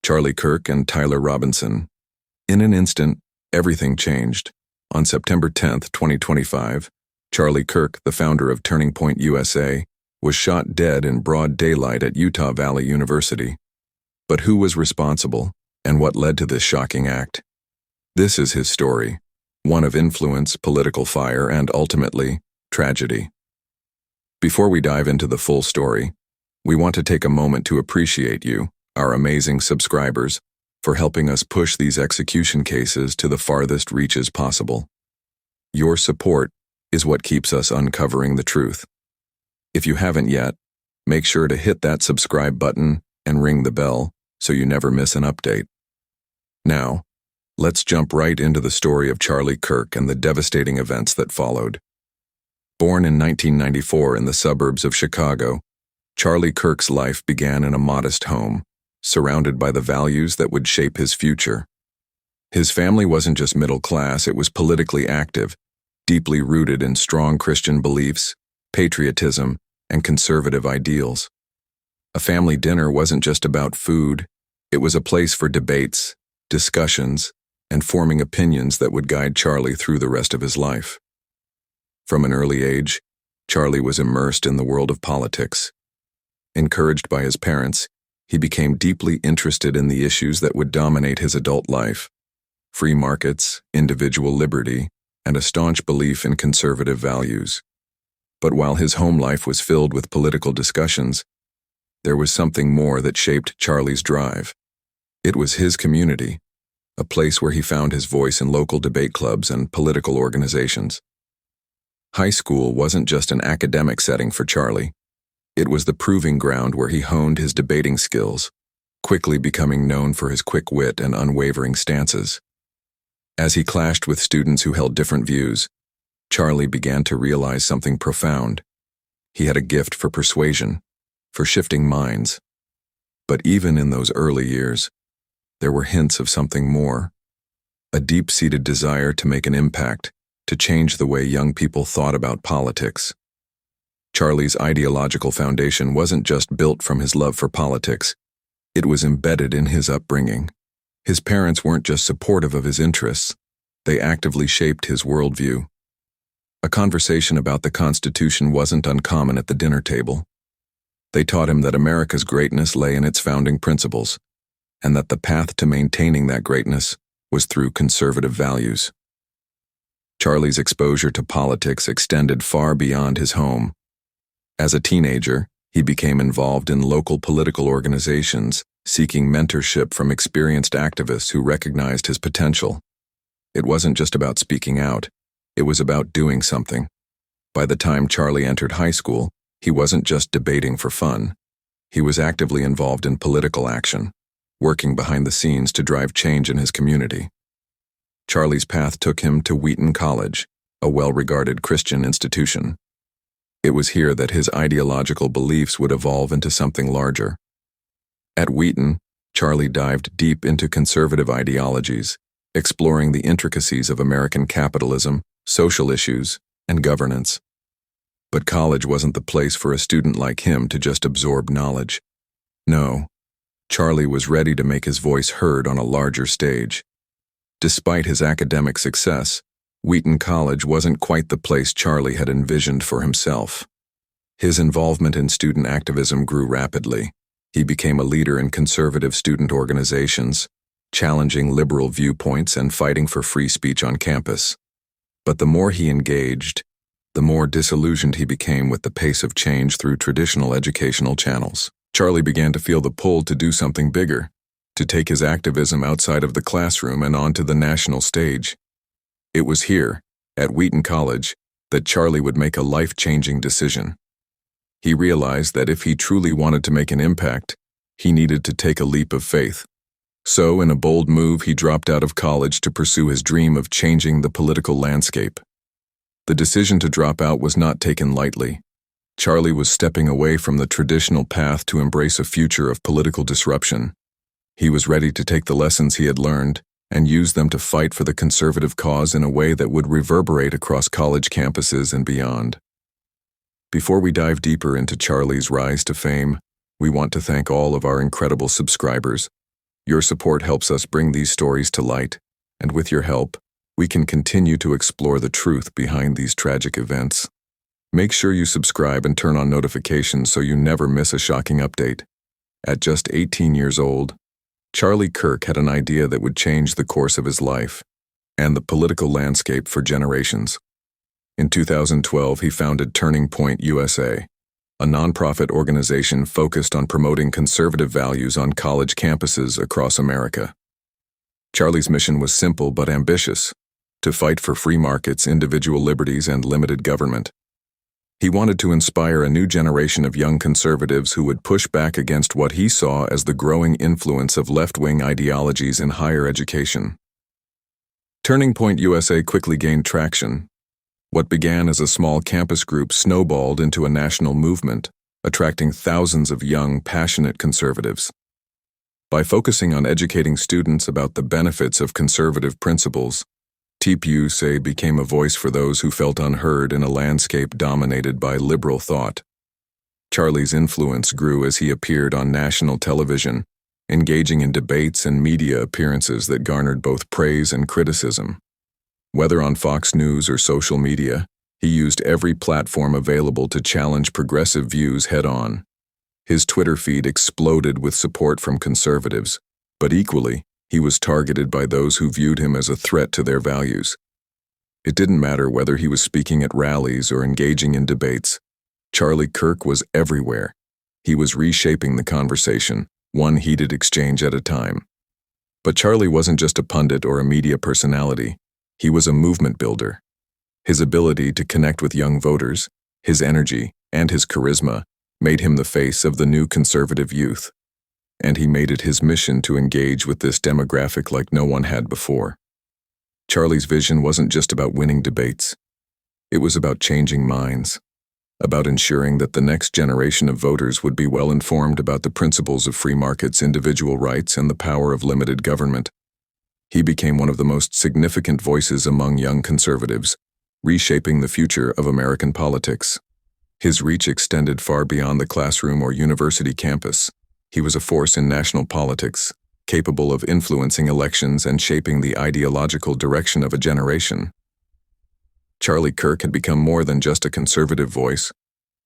Charlie Kirk and Tyler Robinson. In an instant, everything changed. On September 10, 2025, Charlie Kirk, the founder of Turning Point USA, was shot dead in broad daylight at Utah Valley University. But who was responsible, and what led to this shocking act? This is his story, one of influence, political fire, and ultimately, tragedy. Before we dive into the full story, we want to take a moment to appreciate you, our amazing subscribers, for helping us push these execution cases to the farthest reaches possible. Your support is what keeps us uncovering the truth. If you haven't yet, make sure to hit that subscribe button and ring the bell so you never miss an update. Now, let's jump right into the story of Charlie Kirk and the devastating events that followed. Born in 1994 in the suburbs of Chicago, Charlie Kirk's life began in a modest home, surrounded by the values that would shape his future. His family wasn't just middle class, it was politically active, deeply rooted in strong Christian beliefs, patriotism, and conservative ideals. A family dinner wasn't just about food, it was a place for debates, discussions, and forming opinions that would guide Charlie through the rest of his life. From an early age, Charlie was immersed in the world of politics. Encouraged by his parents, he became deeply interested in the issues that would dominate his adult life: free markets, individual liberty, and a staunch belief in conservative values. But while his home life was filled with political discussions, there was something more that shaped Charlie's drive. It was his community, a place where he found his voice in local debate clubs and political organizations. High school wasn't just an academic setting for Charlie. It was the proving ground where he honed his debating skills, quickly becoming known for his quick wit and unwavering stances. As he clashed with students who held different views, Charlie began to realize something profound. He had a gift for persuasion, for shifting minds. But even in those early years, there were hints of something more: a deep-seated desire to make an impact, to change the way young people thought about politics. Charlie's ideological foundation wasn't just built from his love for politics, it was embedded in his upbringing. His parents weren't just supportive of his interests, they actively shaped his worldview. A conversation about the Constitution wasn't uncommon at the dinner table. They taught him that America's greatness lay in its founding principles, and that the path to maintaining that greatness was through conservative values. Charlie's exposure to politics extended far beyond his home. As a teenager, he became involved in local political organizations, seeking mentorship from experienced activists who recognized his potential. It wasn't just about speaking out, it was about doing something. By the time Charlie entered high school, he wasn't just debating for fun. He was actively involved in political action, working behind the scenes to drive change in his community. Charlie's path took him to Wheaton College, a well-regarded Christian institution. It was here that his ideological beliefs would evolve into something larger. At Wheaton, Charlie dived deep into conservative ideologies, exploring the intricacies of American capitalism, social issues, and governance. But college wasn't the place for a student like him to just absorb knowledge. No, Charlie was ready to make his voice heard on a larger stage. Despite his academic success, Wheaton College wasn't quite the place Charlie had envisioned for himself. His involvement in student activism grew rapidly. He became a leader in conservative student organizations, challenging liberal viewpoints and fighting for free speech on campus. But the more he engaged, the more disillusioned he became with the pace of change through traditional educational channels. Charlie began to feel the pull to do something bigger, to take his activism outside of the classroom and onto the national stage. It was here, at Wheaton College, that Charlie would make a life-changing decision. He realized that if he truly wanted to make an impact, he needed to take a leap of faith. So, in a bold move, he dropped out of college to pursue his dream of changing the political landscape. The decision to drop out was not taken lightly. Charlie was stepping away from the traditional path to embrace a future of political disruption. He was ready to take the lessons he had learned and use them to fight for the conservative cause in a way that would reverberate across college campuses and beyond. Before we dive deeper into Charlie's rise to fame, we want to thank all of our incredible subscribers. Your support helps us bring these stories to light, and with your help, we can continue to explore the truth behind these tragic events. Make sure you subscribe and turn on notifications so you never miss a shocking update. At just 18 years old, Charlie Kirk had an idea that would change the course of his life and the political landscape for generations. In 2012, he founded Turning Point USA, a nonprofit organization focused on promoting conservative values on college campuses across America. Charlie's mission was simple but ambitious: to fight for free markets, individual liberties, and limited government. He wanted to inspire a new generation of young conservatives who would push back against what he saw as the growing influence of left-wing ideologies in higher education. Turning Point USA quickly gained traction. What began as a small campus group snowballed into a national movement, attracting thousands of young, passionate conservatives. By focusing on educating students about the benefits of conservative principles, TPUSA became a voice for those who felt unheard in a landscape dominated by liberal thought. Charlie's influence grew as he appeared on national television, engaging in debates and media appearances that garnered both praise and criticism. Whether on Fox News or social media, he used every platform available to challenge progressive views head-on. His Twitter feed exploded with support from conservatives, but equally, he was targeted by those who viewed him as a threat to their values. It didn't matter whether he was speaking at rallies or engaging in debates. Charlie Kirk was everywhere. He was reshaping the conversation, one heated exchange at a time. But Charlie wasn't just a pundit or a media personality. He was a movement builder. His ability to connect with young voters, his energy, and his charisma made him the face of the new conservative youth. And he made it his mission to engage with this demographic like no one had before. Charlie's vision wasn't just about winning debates. It was about changing minds, about ensuring that the next generation of voters would be well informed about the principles of free markets, individual rights, and the power of limited government. He became one of the most significant voices among young conservatives, reshaping the future of American politics. His reach extended far beyond the classroom or university campus. He was a force in national politics, capable of influencing elections and shaping the ideological direction of a generation. Charlie Kirk had become more than just a conservative voice.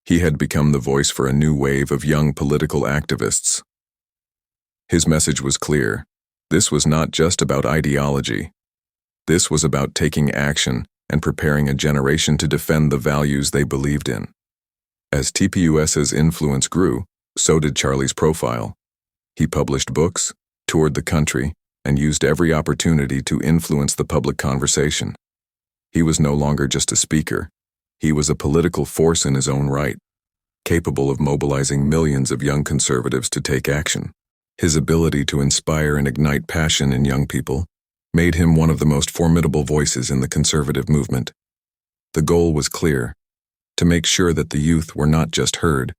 He had become the voice for a new wave of young political activists. His message was clear. This was not just about ideology. This was about taking action and preparing a generation to defend the values they believed in. As TPUSA's influence grew, so did Charlie's profile. He published books, toured the country, and used every opportunity to influence the public conversation. He was no longer just a speaker. He was a political force in his own right, capable of mobilizing millions of young conservatives to take action. His ability to inspire and ignite passion in young people made him one of the most formidable voices in the conservative movement. The goal was clear: to make sure that the youth were not just heard,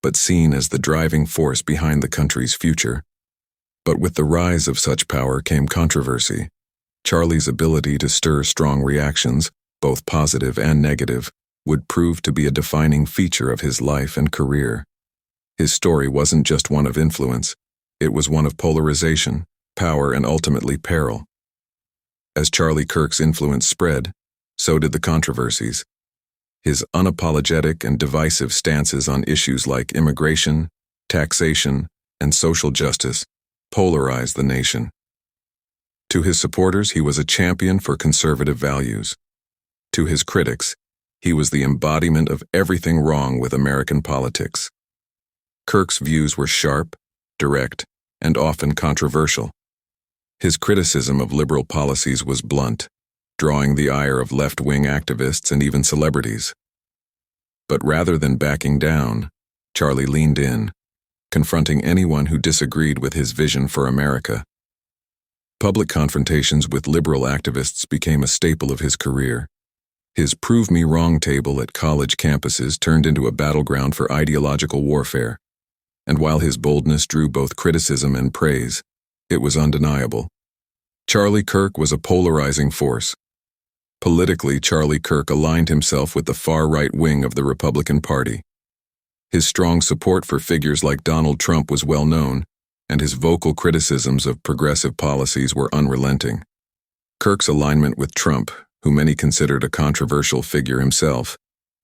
but seen as the driving force behind the country's future. But with the rise of such power came controversy. Charlie's ability to stir strong reactions, both positive and negative, would prove to be a defining feature of his life and career. His story wasn't just one of influence. It was one of polarization, power, and ultimately peril. As Charlie Kirk's influence spread, so did the controversies. His unapologetic and divisive stances on issues like immigration, taxation, and social justice polarized the nation. To his supporters, he was a champion for conservative values. To his critics, he was the embodiment of everything wrong with American politics. Kirk's views were sharp, direct, and often controversial. His criticism of liberal policies was blunt, drawing the ire of left-wing activists and even celebrities. But rather than backing down, Charlie leaned in, confronting anyone who disagreed with his vision for America. Public confrontations with liberal activists became a staple of his career. His Prove Me Wrong table at college campuses turned into a battleground for ideological warfare. And while his boldness drew both criticism and praise, it was undeniable. Charlie Kirk was a polarizing force. Politically, Charlie Kirk aligned himself with the far-right wing of the Republican Party. His strong support for figures like Donald Trump was well known, and his vocal criticisms of progressive policies were unrelenting. Kirk's alignment with Trump, who many considered a controversial figure himself,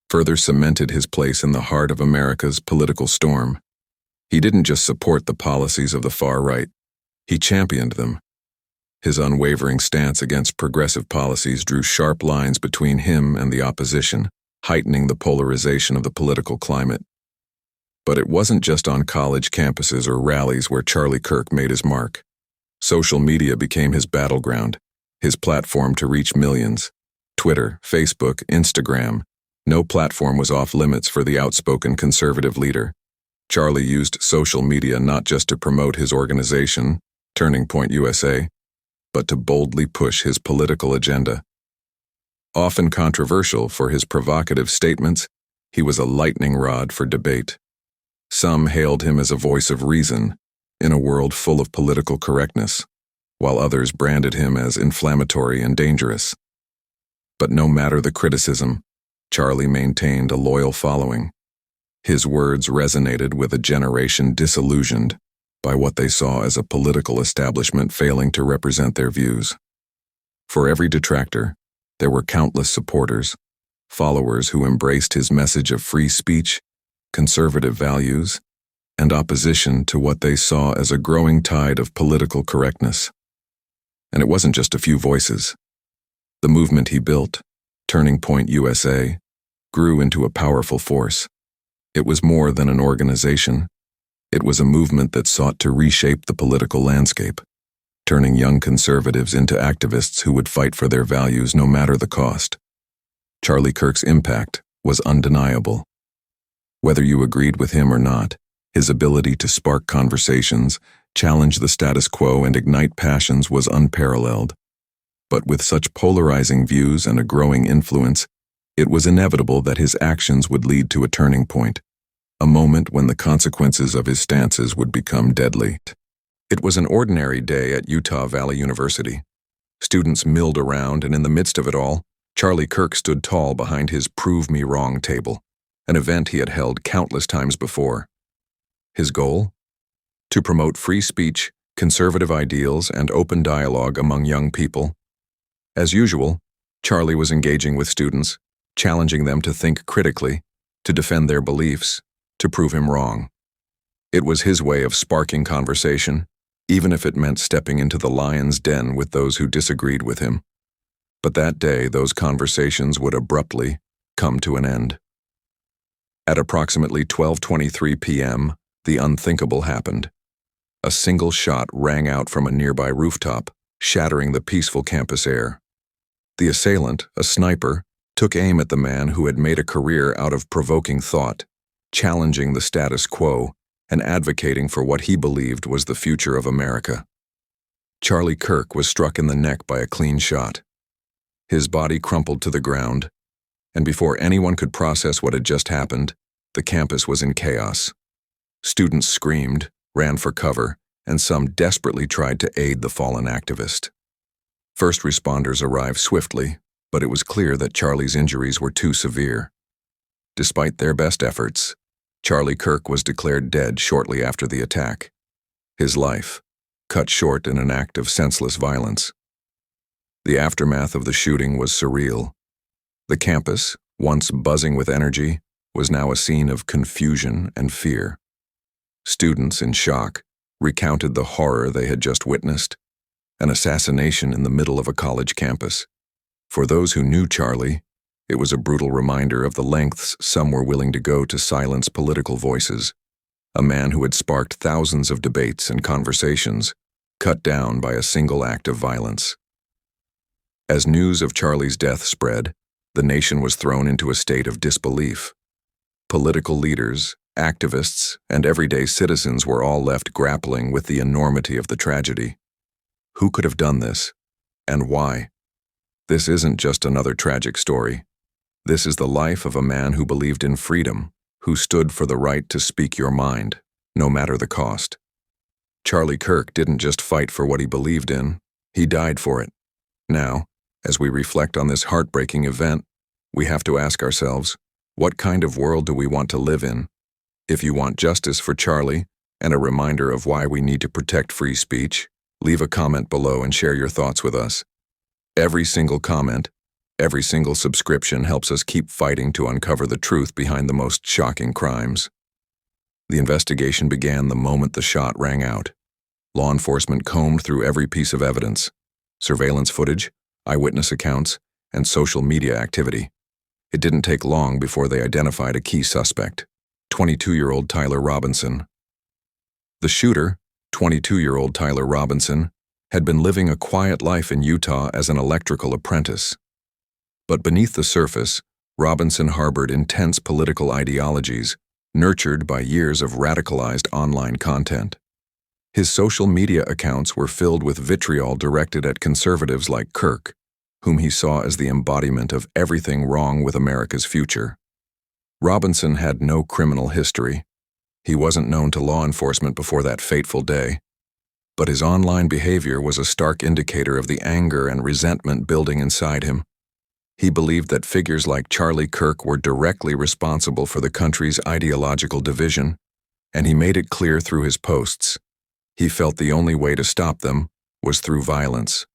further cemented his place in the heart of America's political storm. He didn't just support the policies of the far right, he championed them. His unwavering stance against progressive policies drew sharp lines between him and the opposition, heightening the polarization of the political climate. But it wasn't just on college campuses or rallies where Charlie Kirk made his mark. Social media became his battleground, his platform to reach millions. Twitter, Facebook, Instagram. No platform was off limits for the outspoken conservative leader. Charlie used social media not just to promote his organization, Turning Point USA, but to boldly push his political agenda. Often controversial for his provocative statements, he was a lightning rod for debate. Some hailed him as a voice of reason in a world full of political correctness, while others branded him as inflammatory and dangerous. But no matter the criticism, Charlie maintained a loyal following. His words resonated with a generation disillusioned by what they saw as a political establishment failing to represent their views. For every detractor, there were countless supporters, followers who embraced his message of free speech, conservative values, and opposition to what they saw as a growing tide of political correctness. And it wasn't just a few voices. The movement he built, Turning Point USA, grew into a powerful force. It was more than an organization. It was a movement that sought to reshape the political landscape, turning young conservatives into activists who would fight for their values no matter the cost. Charlie Kirk's impact was undeniable. Whether you agreed with him or not, his ability to spark conversations, challenge the status quo, and ignite passions was unparalleled. But with such polarizing views and a growing influence, it was inevitable that his actions would lead to a turning point, a moment when the consequences of his stances would become deadly. It was an ordinary day at Utah Valley University. Students milled around, and in the midst of it all, Charlie Kirk stood tall behind his Prove Me Wrong table, an event he had held countless times before. His goal? To promote free speech, conservative ideals, and open dialogue among young people. As usual, Charlie was engaging with students, challenging them to think critically, to defend their beliefs, to prove him wrong. It was his way of sparking conversation, even if it meant stepping into the lion's den with those who disagreed with him. But that day, those conversations would abruptly come to an end. At approximately 12:23 p.m., the unthinkable happened. A single shot rang out from a nearby rooftop, shattering the peaceful campus air. The assailant, a sniper, took aim at the man who had made a career out of provoking thought, challenging the status quo, and advocating for what he believed was the future of America. Charlie Kirk was struck in the neck by a clean shot. His body crumpled to the ground, and before anyone could process what had just happened, the campus was in chaos. Students screamed, ran for cover, and some desperately tried to aid the fallen activist. First responders arrived swiftly, but it was clear that Charlie's injuries were too severe. Despite their best efforts, Charlie Kirk was declared dead shortly after the attack. His life, cut short in an act of senseless violence. The aftermath of the shooting was surreal. The campus, once buzzing with energy, was now a scene of confusion and fear. Students, in shock, recounted the horror they had just witnessed, an assassination in the middle of a college campus. For those who knew Charlie, it was a brutal reminder of the lengths some were willing to go to silence political voices. A man who had sparked thousands of debates and conversations, cut down by a single act of violence. As news of Charlie's death spread, the nation was thrown into a state of disbelief. Political leaders, activists, and everyday citizens were all left grappling with the enormity of the tragedy. Who could have done this, and why? This isn't just another tragic story. This is the life of a man who believed in freedom, who stood for the right to speak your mind, no matter the cost. Charlie Kirk didn't just fight for what he believed in, he died for it. Now, as we reflect on this heartbreaking event, we have to ask ourselves, what kind of world do we want to live in? If you want justice for Charlie, and a reminder of why we need to protect free speech, leave a comment below and share your thoughts with us. Every single comment, every single subscription helps us keep fighting to uncover the truth behind the most shocking crimes. The investigation began the moment the shot rang out. Law enforcement combed through every piece of evidence: surveillance footage, eyewitness accounts, and social media activity. It didn't take long before they identified a key suspect: 22-year-old Tyler Robinson. The shooter, 22-year-old Tyler Robinson, had been living a quiet life in Utah as an electrical apprentice. But beneath the surface, Robinson harbored intense political ideologies, nurtured by years of radicalized online content. His social media accounts were filled with vitriol directed at conservatives like Kirk, whom he saw as the embodiment of everything wrong with America's future. Robinson had no criminal history. He wasn't known to law enforcement before that fateful day. But his online behavior was a stark indicator of the anger and resentment building inside him. He believed that figures like Charlie Kirk were directly responsible for the country's ideological division, and he made it clear through his posts. He felt the only way to stop them was through violence.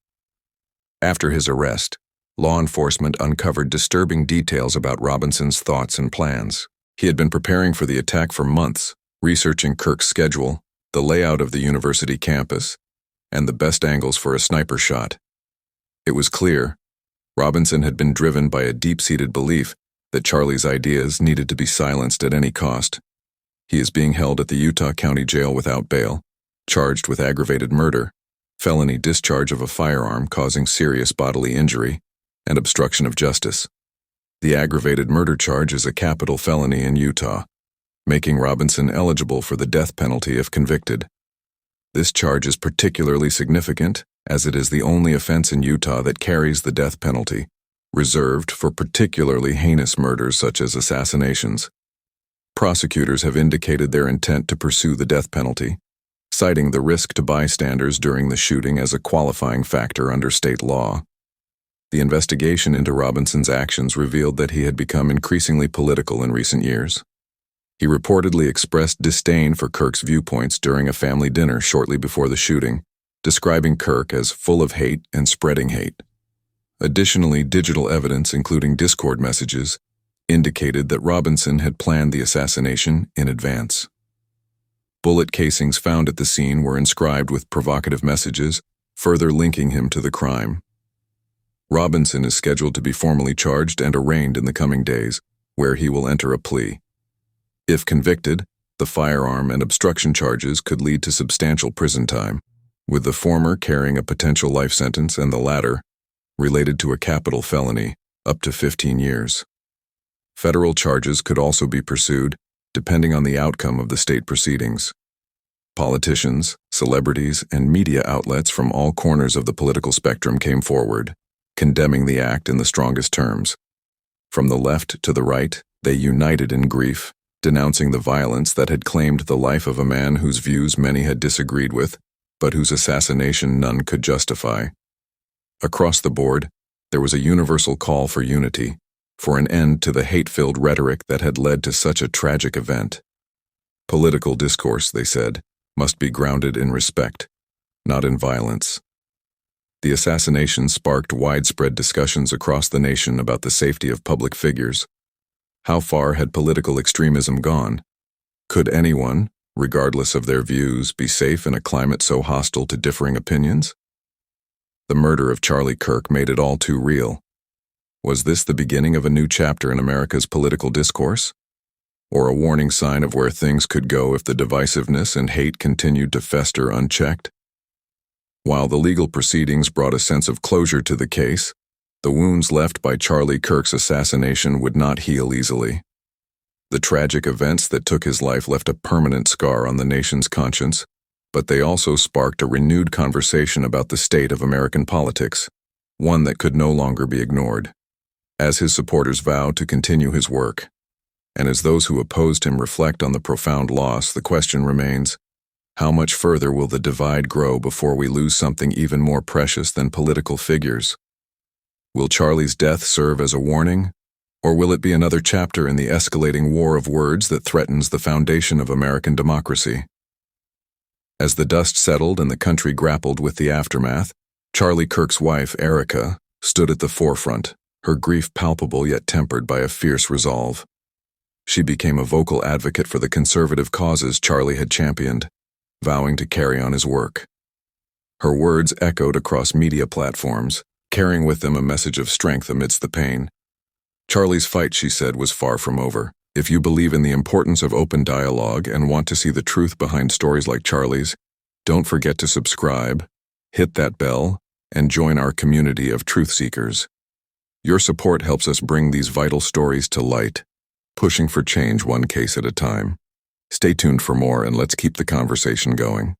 After his arrest, law enforcement uncovered disturbing details about Robinson's thoughts and plans. He had been preparing for the attack for months, researching Kirk's schedule, the layout of the university campus, and the best angles for a sniper shot. It was clear Robinson had been driven by a deep-seated belief that Charlie's ideas needed to be silenced at any cost. He is being held at the Utah County Jail without bail, charged with aggravated murder, felony discharge of a firearm causing serious bodily injury, and obstruction of justice. The aggravated murder charge is a capital felony in Utah, making Robinson eligible for the death penalty if convicted. This charge is particularly significant as it is the only offense in Utah that carries the death penalty, reserved for particularly heinous murders such as assassinations. Prosecutors have indicated their intent to pursue the death penalty, citing the risk to bystanders during the shooting as a qualifying factor under state law. The investigation into Robinson's actions revealed that he had become increasingly political in recent years. He reportedly expressed disdain for Kirk's viewpoints during a family dinner shortly before the shooting, describing Kirk as full of hate and spreading hate. Additionally, digital evidence, including Discord messages, indicated that Robinson had planned the assassination in advance. Bullet casings found at the scene were inscribed with provocative messages, further linking him to the crime. Robinson is scheduled to be formally charged and arraigned in the coming days, where he will enter a plea. If convicted, the firearm and obstruction charges could lead to substantial prison time, with the former carrying a potential life sentence and the latter, related to a capital felony, up to 15 years. Federal charges could also be pursued, depending on the outcome of the state proceedings. Politicians, celebrities, and media outlets from all corners of the political spectrum came forward, condemning the act in the strongest terms. From the left to the right, they united in grief, denouncing the violence that had claimed the life of a man whose views many had disagreed with, but whose assassination none could justify. Across the board, there was a universal call for unity, for an end to the hate-filled rhetoric that had led to such a tragic event. Political discourse, they said, must be grounded in respect, not in violence. The assassination sparked widespread discussions across the nation about the safety of public figures. How far had political extremism gone? Could anyone, regardless of their views, be safe in a climate so hostile to differing opinions? The murder of Charlie Kirk made it all too real. Was this the beginning of a new chapter in America's political discourse? Or a warning sign of where things could go if the divisiveness and hate continued to fester unchecked? While the legal proceedings brought a sense of closure to the case, the wounds left by Charlie Kirk's assassination would not heal easily. The tragic events that took his life left a permanent scar on the nation's conscience, but they also sparked a renewed conversation about the state of American politics, one that could no longer be ignored. As his supporters vow to continue his work, and as those who opposed him reflect on the profound loss, the question remains, how much further will the divide grow before we lose something even more precious than political figures? Will Charlie's death serve as a warning, or will it be another chapter in the escalating war of words that threatens the foundation of American democracy? As the dust settled and the country grappled with the aftermath, Charlie Kirk's wife, Erica, stood at the forefront, her grief palpable yet tempered by a fierce resolve. She became a vocal advocate for the conservative causes Charlie had championed, vowing to carry on his work. Her words echoed across media platforms, carrying with them a message of strength amidst the pain. Charlie's fight, she said, was far from over. If you believe in the importance of open dialogue and want to see the truth behind stories like Charlie's, don't forget to subscribe, hit that bell, and join our community of truth seekers. Your support helps us bring these vital stories to light, pushing for change one case at a time. Stay tuned for more, and let's keep the conversation going.